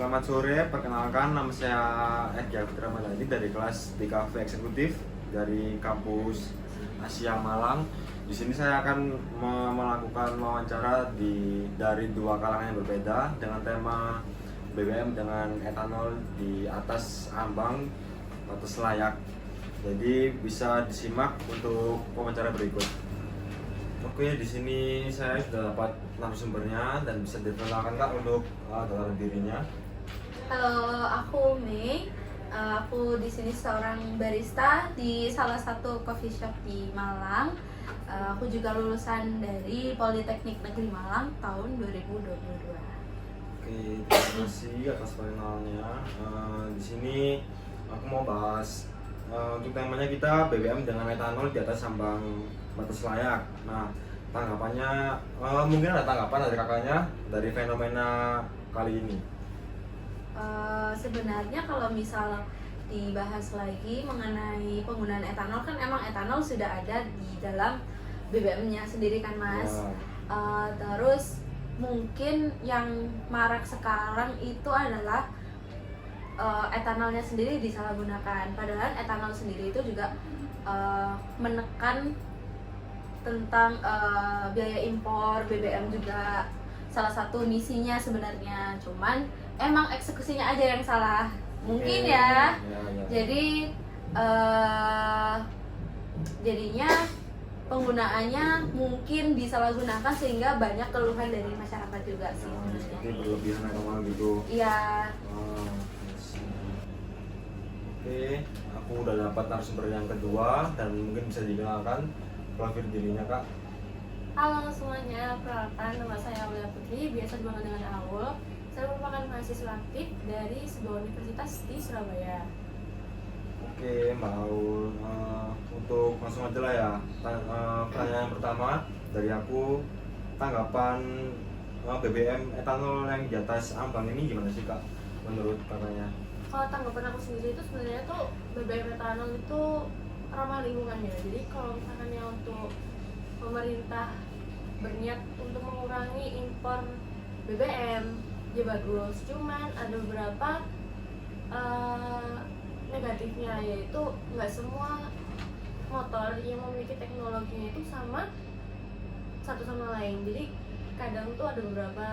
Selamat sore, perkenalkan nama saya Edgar Putra Madadi dari kelas DKV Eksekutif dari kampus Asia Malang. Di sini saya akan melakukan wawancara dari dua kalangan yang berbeda dengan tema BBM dengan etanol di atas ambang batas layak. Jadi bisa disimak untuk wawancara berikut. Oke, di sini saya sudah dapat narasumbernya dan bisa diperkenalkan Kak untuk tentang dirinya. Halo, aku Mei. Aku di sini seorang barista di salah satu coffee shop di Malang. Aku juga lulusan dari Politeknik Negeri Malang tahun 2022. Oke, terima kasih atas perkenalannya. Di sini aku mau bahas untuk temanya kita BBM dengan etanol di atas ambang batas layak. Nah, tanggapannya mungkin ada tanggapan dari kakaknya dari fenomena kali ini. Sebenarnya kalau misal dibahas lagi mengenai penggunaan etanol, kan emang etanol sudah ada di dalam BBM-nya sendiri kan Mas. Terus mungkin yang marak sekarang itu adalah etanolnya sendiri disalahgunakan. Padahal etanol sendiri itu juga menekan tentang biaya impor BBM juga salah satu misinya sebenarnya. Cuman emang eksekusinya aja yang salah mungkin ya. Jadi jadinya penggunaannya mungkin disalahgunakan sehingga banyak keluhan dari masyarakat juga sih. Seperti berlebihan etanol gitu. Iya. Oke, aku udah dapat narasumber yang kedua dan mungkin bisa dikenalkan profil dirinya Kak. Halo semuanya, perkenalkan nama saya Aulia Putri, biasa dipanggil dengan Aul. Saya merupakan mahasiswa aktif dari sebuah universitas di Surabaya. Oke, Mbak Aul, untuk langsung aja lah ya. Pertanyaan pertama dari aku, tanggapan BBM etanol yang di atas ambang ini gimana sih Kak? Menurut kakaknya? Kalau tanggapan aku sendiri itu sebenarnya tuh BBM etanol itu ramah lingkungan ya. Jadi kalau misalkan ya untuk pemerintah berniat untuk mengurangi impor BBM, ya bagus. Cuman ada beberapa negatifnya, yaitu nggak semua motor yang memiliki teknologinya itu sama satu sama lain. Jadi kadang tuh ada beberapa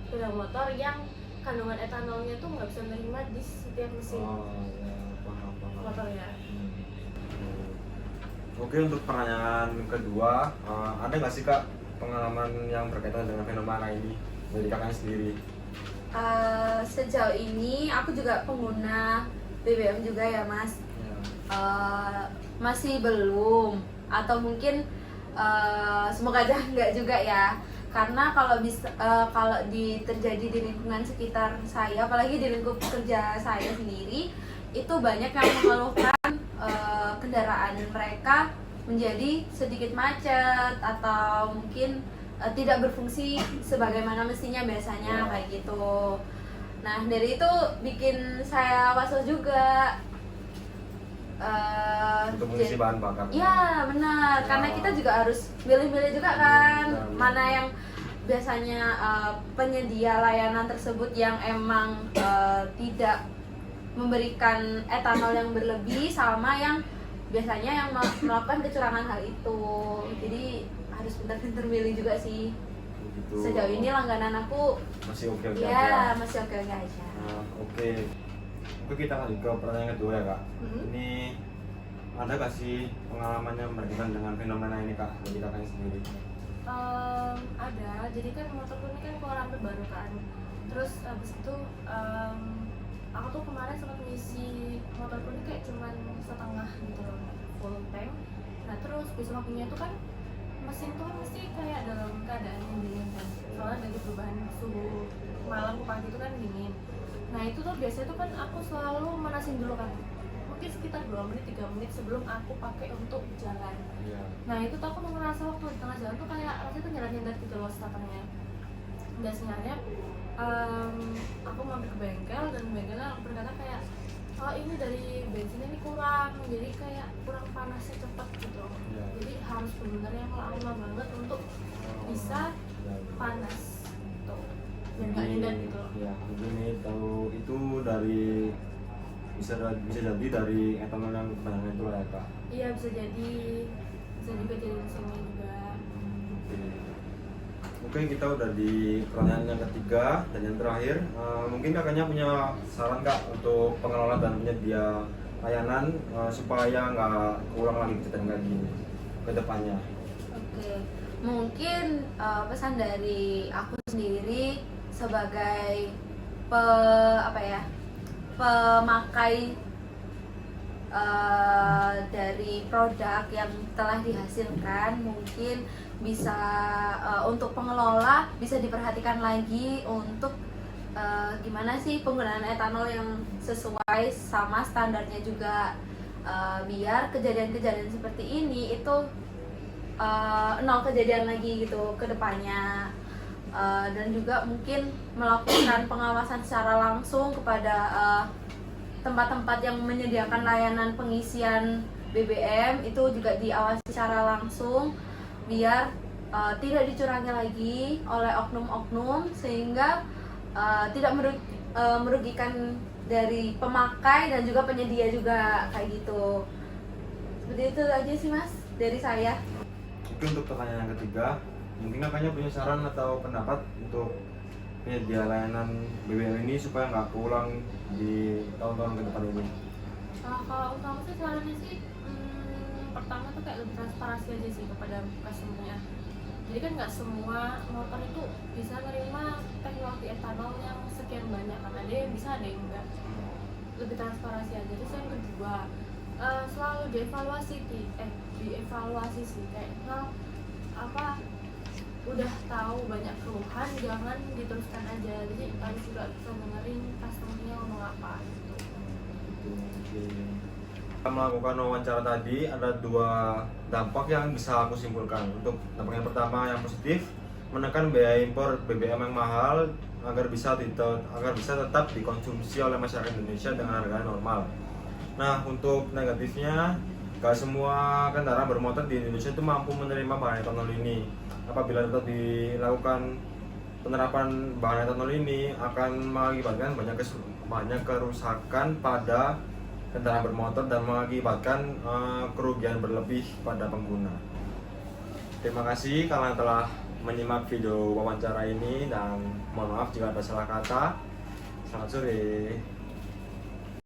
sepeda motor yang kandungan etanolnya tuh nggak bisa menerima di setiap mesin Paham. motornya. Oke, untuk pertanyaan kedua, ada nggak sih Kak pengalaman yang berkaitan dengan fenomena ini dari kakaknya sendiri? Sejauh ini aku juga pengguna BBM juga ya Mas. Masih belum, atau mungkin semoga aja enggak juga ya. Karena kalau terjadi di lingkungan sekitar saya, apalagi di lingkup kerja saya sendiri, itu banyak yang mengeluhkan kendaraan mereka menjadi sedikit macet atau mungkin tidak berfungsi sebagaimana mestinya biasanya kayak gitu. Nah, dari itu bikin saya was-was juga. Untuk mengisi bahan bakar. Ya benar, karena kita juga harus milih-milih juga kan mana yang biasanya penyedia layanan tersebut yang emang tidak memberikan etanol yang berlebih, sama yang biasanya yang melakukan kecurangan hal itu. Jadi harus pintar-pintar milih juga sih. Begitu. Sejauh ini langganan aku masih oke aja. ya masih oke aja. Oke, kita lanjut ke pertanyaan kedua ya Kak. Ini ada gak sih pengalaman yang berkaitan dengan fenomena ini Kak dari kakaknya sendiri? Ada, jadi kan motorku ini kan keluaran terbaru kan. Terus abis itu aku tuh kemarin sempat ngisi motorku ini kayak cuman setengah gitu loh, full tank. Nah terus besok paginya tuh kan mesin tuh mesti kayak dalam keadaan yang dingin kan, soalnya dari perubahan suhu malam ke pagi itu kan dingin. Nah itu tuh biasanya tuh kan aku selalu manasin dulu kan, mungkin sekitar 2 menit 3 menit sebelum aku pakai untuk jalan. Nah itu tuh aku ngerasa waktu di tengah jalan tuh kayak rasanya tuh nyerah-nyerah gitu loh starternya. Dan sebenarnya aku mampir ke bengkel dan bengkelnya berkata kayak, oh ini dari bensin ini kurang, jadi kayak kurang panasnya cepat gitu. Jadi harus benar-benar yang lama banget untuk bisa panas gitu. biar nggak nyedot gitu. Ya, mungkin itu dari bisa jadi dari etanol yang kebanyakan itu lah ya kak. Iya bisa juga jadi sini juga. Oke, kita udah di pertanyaan yang ketiga dan yang terakhir. Mungkin kakaknya punya saran kak untuk pengelola dan penyedia layanan supaya nggak keulang lagi kejadian kayak gini ke depannya. Oke, mungkin pesan dari aku sendiri sebagai pemakai dari produk yang telah dihasilkan, mungkin bisa untuk pengelola bisa diperhatikan lagi untuk gimana sih penggunaan etanol yang sesuai sama standarnya juga, biar kejadian-kejadian seperti ini itu nol kejadian lagi gitu ke depannya. Dan juga mungkin melakukan pengawasan secara langsung kepada tempat-tempat yang menyediakan layanan pengisian BBM, itu juga diawasi secara langsung biar tidak dicurangi lagi oleh oknum-oknum, sehingga tidak merugikan dari pemakai dan juga penyedia juga kayak gitu. Seperti itu aja sih mas dari saya. Mungkin untuk pertanyaan yang ketiga, mungkin kakaknya punya saran atau pendapat untuk penyedia layanan BBM ini supaya nggak keulang di tahun-tahun ke depan ini. Kalau untuk aku sih sarannya sih pertama tuh kayak lebih transparansi aja sih kepada customer-nya. Jadi kan nggak semua motor itu bisa nerima teknologi etanol yang sekian banyak, karena ada yang bisa ada yang enggak. Lebih transparansi aja. Terus yang kedua, selalu dievaluasi sih kayak udah tahu banyak keluhan jangan diteruskan aja, jadi harus juga bisa dengerin customer-nya ngomong apa gitu. Kita melakukan wawancara tadi, ada dua dampak yang bisa aku simpulkan. Untuk dampak yang pertama yang positif, menekan biaya impor BBM yang mahal agar bisa tetap dikonsumsi oleh masyarakat Indonesia dengan harga normal. Nah, untuk negatifnya, gak semua kendaraan bermotor di Indonesia itu mampu menerima bahan etanol ini. Apabila tetap dilakukan penerapan bahan etanol ini, akan mengakibatkan banyak kerusakan pada kendaraan bermotor dan mengakibatkan kerugian berlebih pada pengguna. Terima kasih karena telah menyimak video wawancara ini, dan mohon maaf jika ada salah kata. Selamat sore.